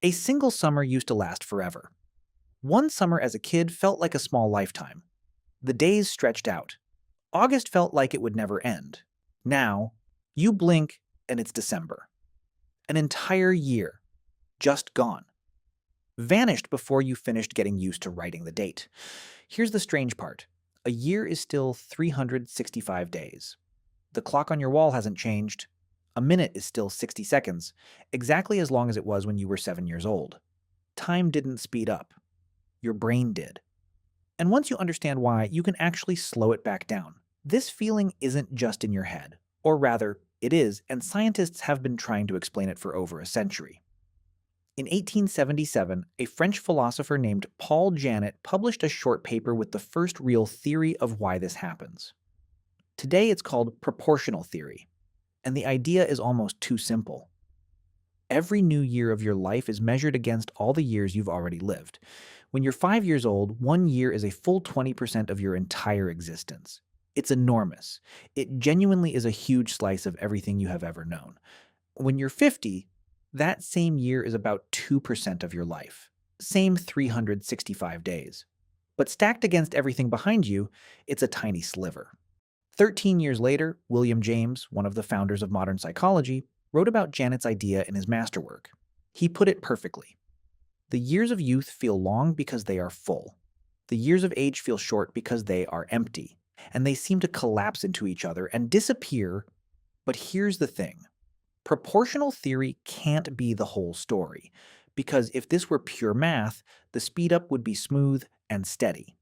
A single summer used to last forever. One summer as a kid felt like a small lifetime. The days stretched out. August felt like it would never end. Now, you blink and it's December. An entire year, just gone. Vanished before you finished getting used to writing the date. Here's the strange part. A year is still 365 days. The clock on your wall hasn't changed. A minute is still 60 seconds, exactly as long as it was when you were 7 years old. Time didn't speed up. Your brain did. And once you understand why, you can actually slow it back down. This feeling isn't just in your head. Or rather, it is, and scientists have been trying to explain it for over a century. In 1877, a French philosopher named Paul Janet published a short paper with the first real theory of why this happens. Today it's called proportional theory, and the idea is almost too simple. Every new year of your life is measured against all the years you've already lived. When you're 5 years old, 1 year is a full 20% of your entire existence. It's enormous. It genuinely is a huge slice of everything you have ever known. When you're 50, that same year is about 2% of your life. Same 365 days. But stacked against everything behind you, it's a tiny sliver. 13 years later, William James, one of the founders of modern psychology, wrote about Janet's idea in his masterwork. He put it perfectly. The years of youth feel long because they are full. The years of age feel short because they are empty. And they seem to collapse into each other and disappear. But here's the thing. Proportional theory can't be the whole story, because if this were pure math, the speed up would be smooth and steady.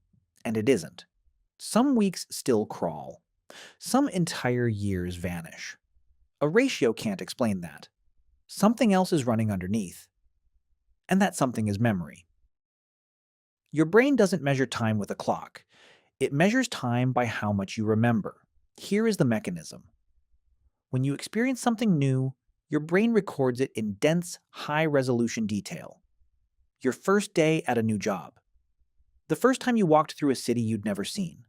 And it isn't. Some weeks still crawl. Some entire years vanish. A ratio can't explain that. Something else is running underneath. And that something is memory. Your brain doesn't measure time with a clock. It measures time by how much you remember. Here is the mechanism. When you experience something new, your brain records it in dense, high-resolution detail. Your first day at a new job. The first time you walked through a city you'd never seen.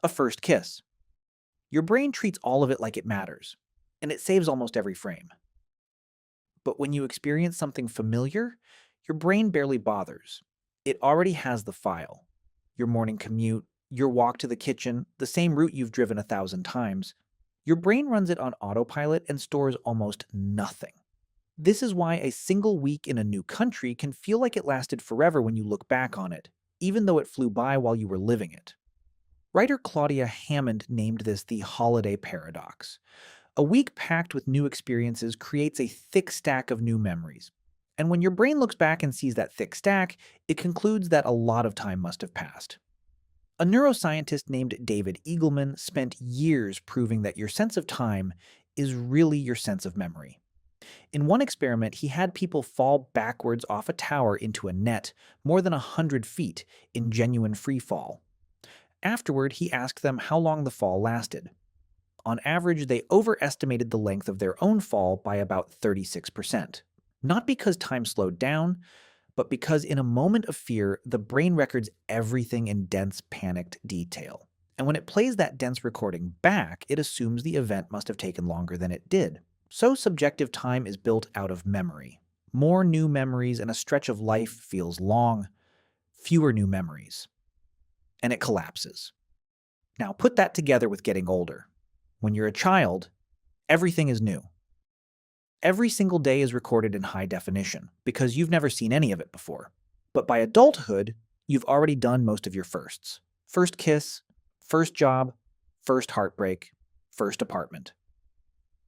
A first kiss. Your brain treats all of it like it matters, and it saves almost every frame. But when you experience something familiar, your brain barely bothers. It already has the file. Your morning commute, your walk to the kitchen, the same route you've driven 1,000 times. Your brain runs it on autopilot and stores almost nothing. This is why a single week in a new country can feel like it lasted forever when you look back on it, even though it flew by while you were living it. Writer Claudia Hammond named this the holiday paradox. A week packed with new experiences creates a thick stack of new memories. And when your brain looks back and sees that thick stack, it concludes that a lot of time must have passed. A neuroscientist named David Eagleman spent years proving that your sense of time is really your sense of memory. In one experiment, he had people fall backwards off a tower into a net more than 100 feet in genuine free fall. Afterward, he asked them how long the fall lasted. On average, they overestimated the length of their own fall by about 36%. Not because time slowed down, but because in a moment of fear, the brain records everything in dense, panicked detail. And when it plays that dense recording back, it assumes the event must have taken longer than it did. So subjective time is built out of memory. More new memories and a stretch of life feels long, fewer new memories. And it collapses. Now put that together with getting older. When you're a child, everything is new. Every single day is recorded in high definition because you've never seen any of it before. But by adulthood, you've already done most of your firsts. First kiss, first job, first heartbreak, first apartment.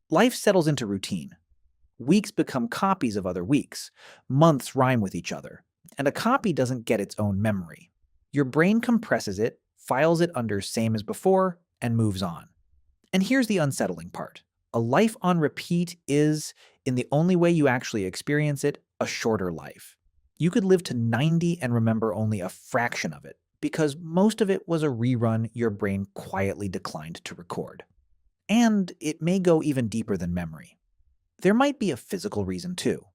Life settles into routine. Weeks become copies of other weeks. Months rhyme with each other. And a copy doesn't get its own memory. Your brain compresses it, files it under same as before, and moves on. And here's the unsettling part. A life on repeat is, in the only way you actually experience it, a shorter life. You could live to 90 and remember only a fraction of it, because most of it was a rerun your brain quietly declined to record. And it may go even deeper than memory. There might be a physical reason too.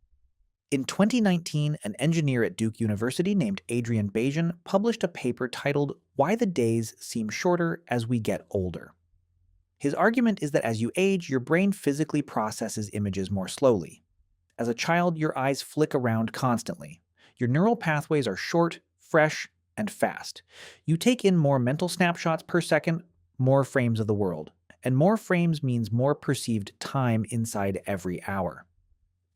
In 2019, an engineer at Duke University named Adrian Bajan published a paper titled "Why the Days Seem Shorter as We Get Older." His argument is that as you age, your brain physically processes images more slowly. As a child, your eyes flick around constantly. Your neural pathways are short, fresh, and fast. You take in more mental snapshots per second, more frames of the world. And more frames means more perceived time inside every hour.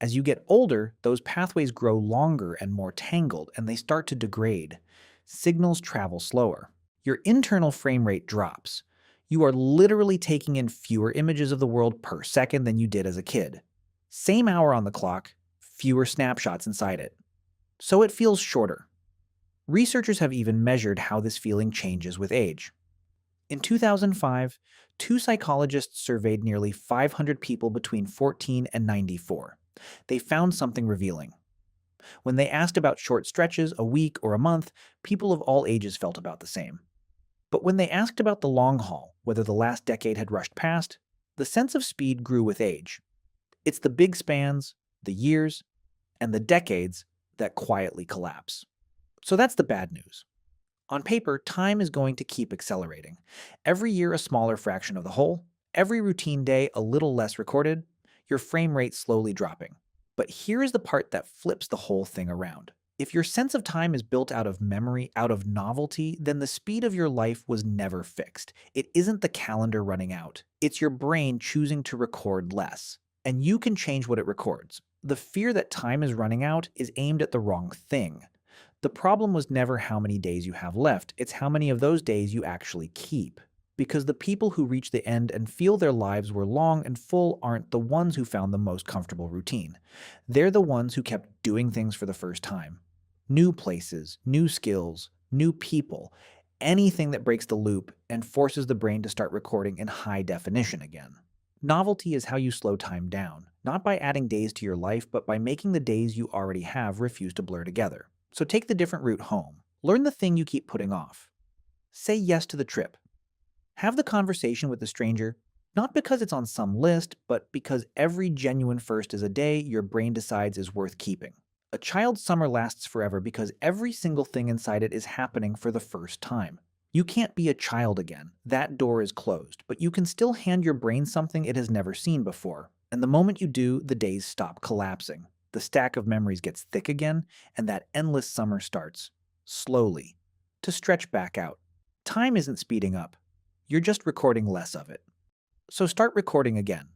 As you get older, those pathways grow longer and more tangled, and they start to degrade. Signals travel slower. Your internal frame rate drops. You are literally taking in fewer images of the world per second than you did as a kid. Same hour on the clock, fewer snapshots inside it. So it feels shorter. Researchers have even measured how this feeling changes with age. In 2005, two psychologists surveyed nearly 500 people between 14 and 94. They found something revealing. When they asked about short stretches, a week or a month, people of all ages felt about the same. But when they asked about the long haul, whether the last decade had rushed past, the sense of speed grew with age. It's the big spans, the years, and the decades that quietly collapse. So that's the bad news. On paper, time is going to keep accelerating. Every year a smaller fraction of the whole, every routine day a little less recorded, your frame rate slowly dropping. But here is the part that flips the whole thing around. If your sense of time is built out of memory, out of novelty, then the speed of your life was never fixed. It isn't the calendar running out. It's your brain choosing to record less. And you can change what it records. The fear that time is running out is aimed at the wrong thing. The problem was never how many days you have left, it's how many of those days you actually keep. Because the people who reach the end and feel their lives were long and full aren't the ones who found the most comfortable routine. They're the ones who kept doing things for the first time. New places, new skills, new people, anything that breaks the loop and forces the brain to start recording in high definition again. Novelty is how you slow time down, not by adding days to your life, but by making the days you already have refuse to blur together. So take the different route home. Learn the thing you keep putting off. Say yes to the trip. Have the conversation with the stranger, not because it's on some list, but because every genuine first is a day your brain decides is worth keeping. A child's summer lasts forever because every single thing inside it is happening for the first time. You can't be a child again. That door is closed, but you can still hand your brain something it has never seen before. And the moment you do, the days stop collapsing. The stack of memories gets thick again, and that endless summer starts, slowly, to stretch back out. Time isn't speeding up. You're just recording less of it. So start recording again.